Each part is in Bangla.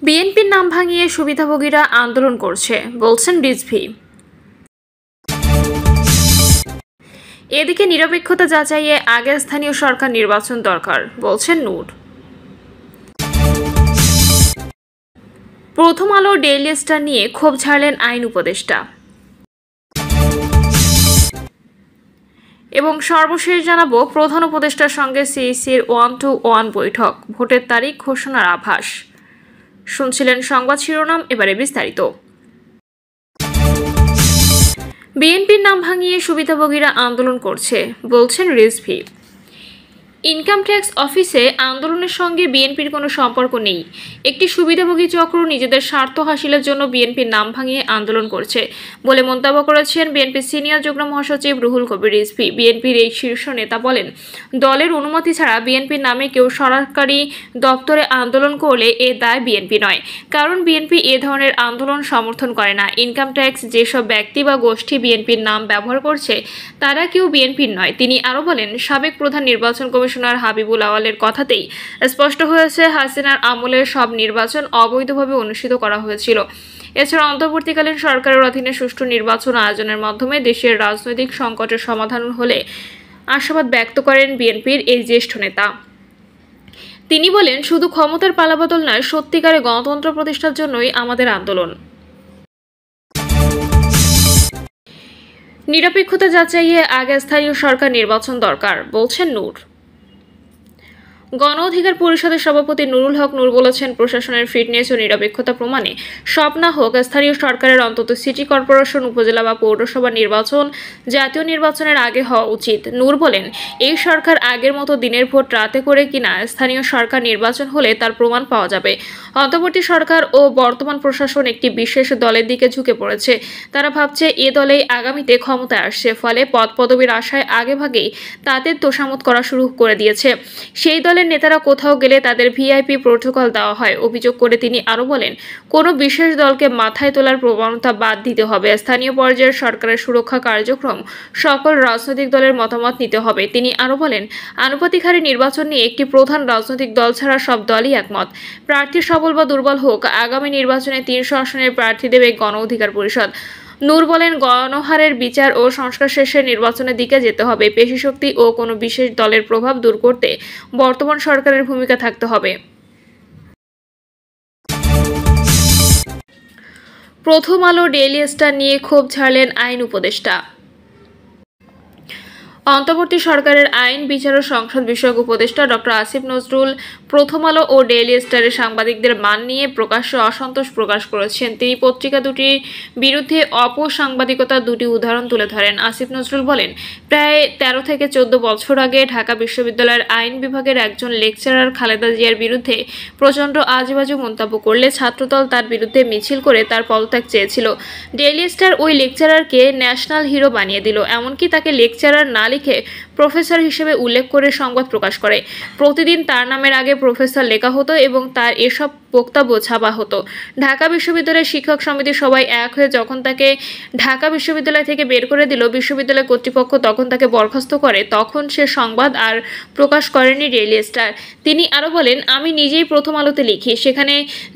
বিএনপির নাম ভাঙিয়ে সুবিধাভোগীরা আন্দোলন করছে, বলছেন রিজভী। এদিকে নিরপেক্ষতা যাচাইয়ে আগে স্থানীয় সরকার নির্বাচন দরকার, বলছেন নূর। প্রথম আলো ডেইলি স্টার নিয়ে ক্ষোভ ঝাড়লেন আইন উপদেষ্টা। এবং সর্বশেষ জানাবো প্রধান উপদেষ্টার সঙ্গে সিইসির 1-to-1 বৈঠক, ভোটের তারিখ ঘোষণার আভাস। শুনছিলেন সংবাদ শিরোনাম, এবারে বিস্তারিত। বিএনপির নাম ভাঙিয়ে সুবিধাভোগীরা আন্দোলন করছে, বলছেন রিজভী। ইনকাম ট্যাক্স অফিসে আন্দোলনের সঙ্গে বিএনপির কোনো সম্পর্ক নেই। একটি সুবিধাভোগী চক্র নিজেদের স্বার্থ হাসিলের জন্য বিএনপির নাম ভাঙিয়ে আন্দোলন করছে বলে মন্তব্য করেছেন বিএনপির সিনিয়র যুগ্ম মহাসচিব রুহুল কবির রিজভী। বিএনপির এই শীর্ষ নেতা বলেন, দলের অনুমতি ছাড়া বিএনপির নামে কেউ সরকারি দপ্তরে আন্দোলন করলে এ দায় বিএনপি নয়, কারণ বিএনপি এ ধরনের আন্দোলন সমর্থন করে না। ইনকাম ট্যাক্স যেসব ব্যক্তি বা গোষ্ঠী বিএনপির নাম ব্যবহার করছে তারা কেউ বিএনপির নয়। তিনি আরও বলেন, সাবেক প্রধান নির্বাচন কমিশনার হাবিবুল আওয়ালের কথাতেই স্পষ্ট হয়েছে হাসিনার আমলের সব নির্বাচন অবৈধভাবে অনুষ্ঠিত করা হয়েছিল। এছাড়া অন্তর্বর্তীকালীন সরকারের অধীনে সুষ্ঠু নির্বাচন আয়োজনের মাধ্যমে দেশের রাজনৈতিক সংকটের সমাধান হলে আশাবাদ ব্যক্ত করেন বিএনপির এই জ্যেষ্ঠ নেতা। তিনি বলেন, শুধু ক্ষমতার পালাবদল নয়, সত্যিকারে গণতন্ত্র প্রতিষ্ঠার জন্যই আমাদের আন্দোলন। নিরপেক্ষতা যাচাইয়ে আগে স্থানীয় সরকার নির্বাচন দরকার, বলছেন নূর। গণ অধিকার পরিষদের সভাপতি নুরুল হক নূর বলেছেন, প্রশাসনের ফিটনেস ও নিরপেক্ষতা প্রমাণে সব না হোক স্থানীয় সরকারের অন্তত সিটি কর্পোরেশন, উপজেলা বা পৌরসভা নির্বাচন জাতীয় নির্বাচনের আগে হওয়া উচিত। নূর বলেন, এই সরকার আগের মতো দিনের ভোট রাতে করে কিনা স্থানীয় সরকার নির্বাচন হলে তার প্রমাণ পাওয়া যাবে। অন্তর্বর্তী সরকার ও বর্তমান প্রশাসন একটি বিশেষ দলের দিকে ঝুঁকে পড়েছে। তারা ভাবছে এ দলেই আগামীতে ক্ষমতায় আসছে, ফলে পদ পদবীর আশায় আগেভাগেই তাদের তোষামত করা শুরু করে দিয়েছে। সেই দলের নেতারা কোথাও গেলে তাদের ভিআইপি প্রোটোকল দেওয়া হয় অভিযোগ করে তিনি আরও বলেন, কোনো বিশেষ দলকে মাথায় তোলার প্রবণতা বাদ দিতে হবে। স্থানীয় পর্যায়ের সরকারের সুরক্ষা কার্যক্রম সকল রাজনৈতিক দলের মতামত নিতে হবে। তিনি আরও বলেন, আনুপাতিক হারে নির্বাচন নিয়ে একটি প্রধান রাজনৈতিক দল ছাড়া সব দলই একমত। প্রার্থী সবল বা দুর্বল হোক, আগামী নির্বাচনে 300 আসনের প্রার্থী দেবে গণ অধিকার পরিষদ। নূর বলেন, গণহারের বিচার ও সংস্কার শেষে নির্বাচনের দিকে যেতে হবে। পেশিশক্তি ও কোনো বিশেষ দলের প্রভাব দূর করতে বর্তমান সরকারের ভূমিকা থাকতে হবে। প্রথম আলো ডেইলি স্টার নিয়ে ক্ষোভ ঝাড়লেন আইন উপদেষ্টা। অন্তর্বর্তী সরকারের আইন, বিচার ও সংসদ বিষয়ক উপদেষ্টা ডক্টর আসিফ নজরুল প্রথম আলো ও ডেইলি স্টারের সাংবাদিকদের মান নিয়ে প্রকাশ্যে অসন্তোষ প্রকাশ করেছেন। তিনি পত্রিকা দুটির বিরুদ্ধে অপসাংবাদিকতার দুটি উদাহরণ তুলে ধরেন। আসিফ নজরুল বলেন, প্রায় 13 থেকে 14 বছর আগে ঢাকা বিশ্ববিদ্যালয়ের আইন বিভাগের একজন লেকচারার খালেদা জিয়ার বিরুদ্ধে প্রচণ্ড আজেবাজে মন্তব্য করলে ছাত্রদল তার বিরুদ্ধে মিছিল করে তার পদত্যাগ চেয়েছিল। ডেইলি স্টার ওই লেকচারারকে ন্যাশনাল হিরো বানিয়ে দিল, এমনকি তাকে লেকচারার না লিখে প্রফেসর হিসেবে উল্লেখ করে সংবাদ প্রকাশ করে। প্রতিদিন তার নামের আগে প্রফেসর লেখা হতো এবং তার এসব বক্তব্য ছাপা হতো। ঢাকা বিশ্ববিদ্যালয়ের শিক্ষক সমিতি সবাই এক হয়ে যখন তাকে ঢাকা বিশ্ববিদ্যালয় থেকে বের করে দিল, বিশ্ববিদ্যালয় কর্তৃপক্ষ তখন তাকে বরখাস্ত করে, তখন সে সংবাদ আর প্রকাশ করেনি ডেইলি স্টার। তিনি আরও বলেন, আমি নিজেই প্রথম আলোতে লিখি, সেখানে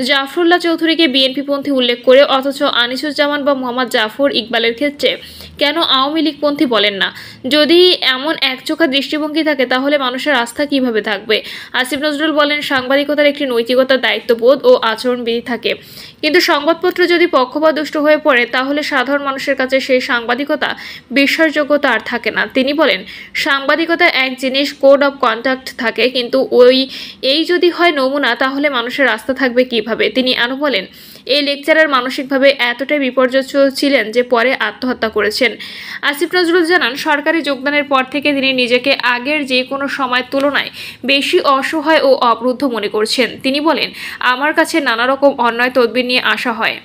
জাফরুল্লাহ চৌধুরীকে বিএনপিপন্থী উল্লেখ করে, অথচ আনিসুজ্জামান বা মোহাম্মদ জাফর ইকবালের ক্ষেত্রে কেন আওয়ামী লীগপন্থী বলেন না? যদি এমন একচোখা দৃষ্টিভঙ্গি থাকে তাহলে মানুষের আস্থা কিভাবে থাকবে? আসিফ নজরুল বলেন, সাংবাদিকতার একটি নৈতিকতা, দায়িত্ববোধ ও আচরণবিধি থাকে, কিন্তু সংবাদপত্র যদি পক্ষপাতদুষ্ট হয়ে পড়ে তাহলে সাধারণ মানুষের কাছে সেই সাংবাদিকতা বিশ্বাসযোগ্যতা আর থাকে না। তিনি বলেন, সাংবাদিকতা এক জিনিস, কোড অফ কন্ডাক্ট থাকে, কিন্তু এই যদি হয় নমুনা, তাহলে মানুষের আস্থা থাকবে কিভাবে? তিনি আরও বলেন, এই লেকচারার মানসিকভাবে এতটাই বিপর্যস্ত ছিলেন যে পরে আত্মহত্যা করেছেন। আসিফ নজরুল জানান, সরকারি যোগদানের পর থেকে তিনি নিজেকে আগের যে কোনো সময়ের তুলনায় বেশি অসহায় ও অবরুদ্ধ মনে করছেন। তিনি বলেন, আমার কাছে নানা রকম অন্যায় তদবির নিয়ে আসা হয়,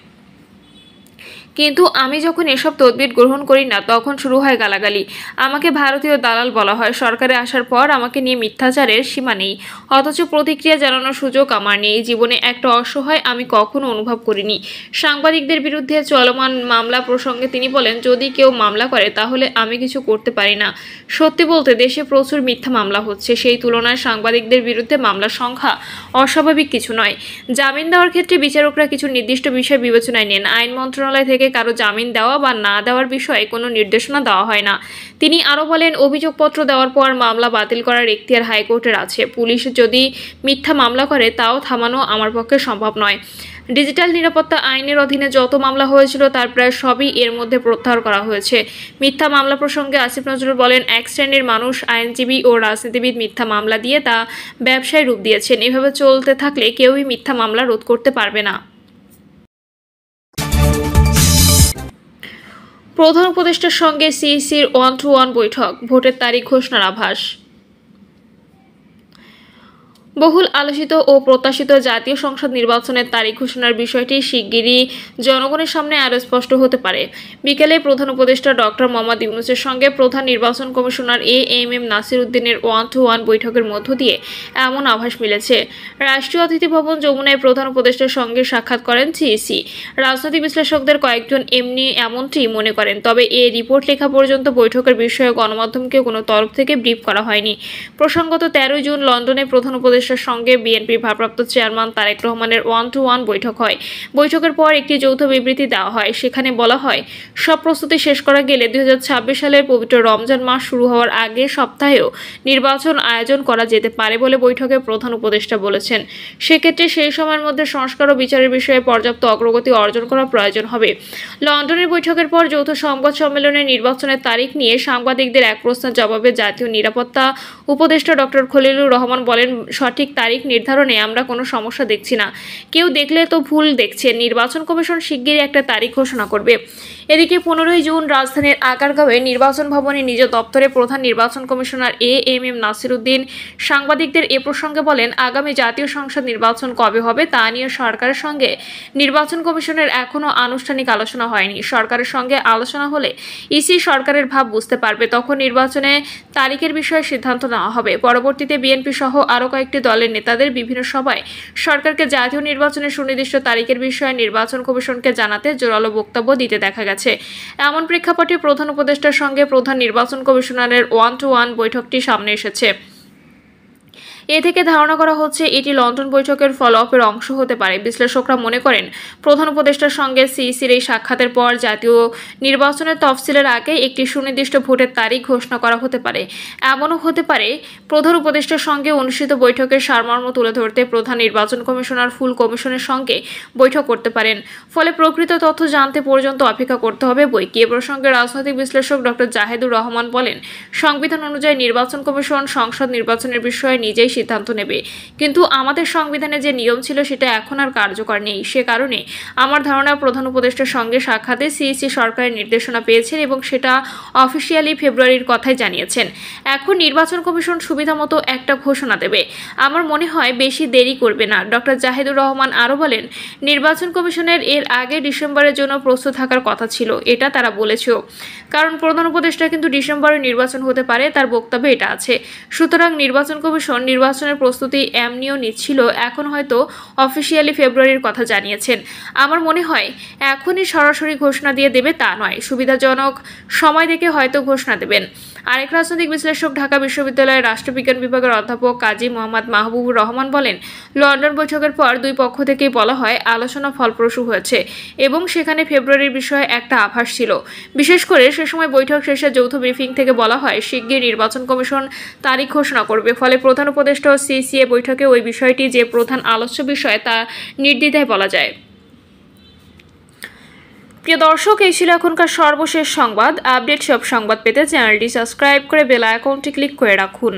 কিন্তু আমি যখন এসব তদবির গ্রহণ করি না তখন শুরু হয় গালাগালি। আমাকে ভারতীয় দালাল বলা হয়। সরকারে আসার পর আমাকে নিয়ে মিথ্যাচারের সীমা নেই, অথচ প্রতিক্রিয়া জানানোর সুযোগ আমার নেই। জীবনে একটা অসহায় আমি কখনো অনুভব করিনি। সাংবাদিকদের বিরুদ্ধে চলমান মামলা প্রসঙ্গে তিনি বলেন, যদি কেউ মামলা করে তাহলে আমি কিছু করতে পারি না। সত্যি বলতে দেশে প্রচুর মিথ্যা মামলা হচ্ছে, সেই তুলনায় সাংবাদিকদের বিরুদ্ধে মামলার সংখ্যা অস্বাভাবিক কিছু নয়। জামিন দেওয়ার ক্ষেত্রে বিচারকরা কিছু নির্দিষ্ট বিষয় বিবেচনায় নেন। আইন মন্ত্রণালয় থেকে কারো জামিন দেওয়া বা না দেওয়ার বিষয়ে কোনো নির্দেশনা দেওয়া হয় না। তিনি আরও বলেন, অভিযোগপত্র দেওয়ার পর মামলা বাতিল করার এখতিয়ার হাইকোর্টের আছে। পুলিশ যদি মিথ্যা মামলা করে তাও থামানো আমার পক্ষে সম্ভব নয়। ডিজিটাল নিরাপত্তা আইনের অধীনে যত মামলা হয়েছিল তার প্রায় সবই এর মধ্যে প্রত্যাহার করা হয়েছে। মিথ্যা মামলা প্রসঙ্গে আসিফ নজরুল বলেন, এক শ্রেণীর মানুষ আইনজীবী ও রাজনীতিবিদ মিথ্যা মামলা দিয়ে তা ব্যবসায় রূপ দিয়েছেন। এভাবে চলতে থাকলে কেউই মিথ্যা মামলা রোধ করতে পারবে না। প্রধান উপদেষ্টার সঙ্গে সিইসির 1-to-1 বৈঠক, ভোটের তারিখ ঘোষণার আভাস। বহুল আলোচিত ও প্রত্যাশিত জাতীয় সংসদ নির্বাচনের তারিখ ঘোষণার বিষয়টি শিগগিরই জনগণের সামনে আরও স্পষ্ট হতে পারে। বিকেলে প্রধান উপদেষ্টা ডক্টর মোহাম্মদ ইউনূসের সঙ্গে প্রধান নির্বাচন কমিশনার এএমএম নাসির উদ্দিনের 1-to-1 বৈঠকের মধ্য দিয়ে এমন আভাস মিলেছে। রাষ্ট্রীয় অতিথি ভবন যমুনায় প্রধান উপদেষ্টার সঙ্গে সাক্ষাৎ করেন সিইসি। রাজনৈতিক বিশ্লেষকদের কয়েকজন এমনটি মনে করেন। তবে এ রিপোর্ট লেখা পর্যন্ত বৈঠকের বিষয়ে গণমাধ্যমকে কোনো তরফ থেকে ব্রিফ করা হয়নি। প্রসঙ্গত 13 জুন লন্ডনে প্রধান উপদেষ্টার সঙ্গে বিএনপির ভারপ্রাপ্ত চেয়ারম্যান তারেক রহমানের 1-to-1 বৈঠক হয়। বৈঠকের পর একটি যৌথ বিবৃতি দেওয়া হয়। সেখানে বলা হয়, সব প্রস্তুতি শেষ করা গেলে 2026 সালের পবিত্র রমজান মাস শুরু হওয়ার আগের সপ্তাহেও নির্বাচন আয়োজন করা যেতে পারে বলে বৈঠকে প্রধান উপদেষ্টা বলেছেন। সেক্ষেত্রে সেই সময়ের মধ্যে সংস্কার ও বিচারের বিষয়ে পর্যাপ্ত অগ্রগতি অর্জন করা প্রয়োজন হবে। লন্ডনের বৈঠকের পর যৌথ সংবাদ সম্মেলনে নির্বাচনের তারিখ নিয়ে সাংবাদিকদের এক প্রশ্নের জবাবে জাতীয় নিরাপত্তা উপদেষ্টা ডক্টর খলিলুর রহমান বলেন, সঠিক তারিখ নির্ধারণে আমরা কোনো সমস্যা দেখছি না। কেউ দেখলে তো ভুল দেখছেন। নির্বাচন কমিশন শিগগিরই একটা তারিখ ঘোষণা করবে। এদিকে 15 জুন রাজধানীর আগারগাঁওয়ে নির্বাচন ভবনে নিজ দপ্তরে প্রধান নির্বাচন কমিশনার এএমএম নাসির উদ্দিন সাংবাদিকদের এ প্রসঙ্গে বলেন, আগামী জাতীয় সংসদ নির্বাচন কবে হবে তা নিয়ে সরকারের সঙ্গে নির্বাচন কমিশনের এখনও আনুষ্ঠানিক আলোচনা হয়নি। সরকারের সঙ্গে আলোচনা হলে ইসি সরকারের ভাব বুঝতে পারবে, তখন নির্বাচনে তারিখের বিষয়ে সিদ্ধান্ত নেওয়া হবে। পরবর্তীতে বিএনপি সহ আরও কয়েকটি দলের নেতাদের বিভিন্ন সভায় সরকারকে জাতীয় নির্বাচনের সুনির্দিষ্ট তারিখের বিষয়ে নির্বাচন কমিশনকে জানাতে জোরালো বক্তব্য দিতে দেখা গেছে। এমন প্রেক্ষাপটে প্রধান উপদেষ্টার সঙ্গে প্রধান নির্বাচন কমিশনারের 1-to-1 বৈঠকটি সামনে এসেছে। এ থেকে ধারণা করা হচ্ছে এটি লন্ডন বৈঠকের ফলো-আপের অংশ হতে পারে। বিশ্লেষকরা মনে করেন, প্রধান উপদেষ্টার সঙ্গে সিইসির এই সাক্ষাতের পর জাতীয় নির্বাচনের তফসিলের আগে একটি সুনির্দিষ্ট ভোটের তারিখ ঘোষণা করা হতে পারে। এমনও হতে পারে, প্রধান উপদেষ্টার সঙ্গে অনুষ্ঠিত বৈঠকের সারমর্ম তুলে ধরতে প্রধান নির্বাচন কমিশনার ফুল কমিশনের সঙ্গে বৈঠক করতে পারেন। ফলে প্রকৃত তথ্য জানতে পর্যন্ত অপেক্ষা করতে হবে বৈকি। এ প্রসঙ্গে রাজনৈতিক বিশ্লেষক ডক্টর জাহেদুর রহমান বলেন, সংবিধান অনুযায়ী নির্বাচন কমিশন সংসদ নির্বাচনের বিষয়ে নিজেই সিদ্ধান্ত নেবে, কিন্তু আমাদের সংবিধানে যে নিয়ম ছিল সেটা এখন আর কার্যকর নেই। সে কারণে আমার ধারণা প্রধান উপদেষ্টার সঙ্গে সাক্ষাতে সিইসি সরকারের নির্দেশনা পেয়েছেন এবং সেটা অফিসিয়ালি ফেব্রুয়ারির কথাই জানিয়েছেন। এখন নির্বাচন কমিশন সুবিধামতো একটা ঘোষণা দেবে। আমার মনে হয় বেশি দেরি করবে না। ডক্টর জাহিদুর রহমান আরও বলেন, নির্বাচন কমিশনের এর আগে ডিসেম্বরের জন্য প্রস্তুত থাকার কথা ছিল, এটা তারা বলেছেও। কারণ প্রধান উপদেষ্টা কিন্তু ডিসেম্বরে নির্বাচন হতে পারে, তার বক্তব্যে এটা আছে। সুতরাং নির্বাচন কমিশন নির্বাচনের প্রস্তুতি এমনিও নিচ্ছিল, এখন হয়তো অফিসিয়ালি ফেব্রুয়ারির কথা জানিয়েছেন। আমার মনে হয় এখনই সরাসরি ঘোষণা দিয়ে দেবে তা নয়, সুবিধাজনক সময় দেখে হয়তো ঘোষণা দেবেন। আরেক রাজনৈতিক বিশ্লেষক ঢাকা বিশ্ববিদ্যালয়ের রাষ্ট্রবিজ্ঞান বিভাগের অধ্যাপক কাজী মোহাম্মদ মাহবুবুর রহমান বলেন, লন্ডন বৈঠকের পর দুই পক্ষ থেকেই বলা হয় আলোচনা ফলপ্রসূ হয়েছে এবং সেখানে ফেব্রুয়ারির বিষয়ে একটা আভাস ছিল। বিশেষ করে সে সময় বৈঠক শেষে যৌথ ব্রিফিং থেকে বলা হয় শিগগির নির্বাচন কমিশন তারিখ ঘোষণা করবে। ফলে প্রধান উপদেষ্টা ও সিইসি বৈঠকে ওই বিষয়টি যে প্রধান আলোচ্য বিষয় তা নির্দ্বিধায় বলা যায়। প্রিয় দর্শক, এই ছিল এখনকার সর্বশেষ সংবাদ। আপডেট সব সংবাদ পেতে চ্যানেলটি সাবস্ক্রাইব করে বেল আইকনটি ক্লিক করে রাখুন।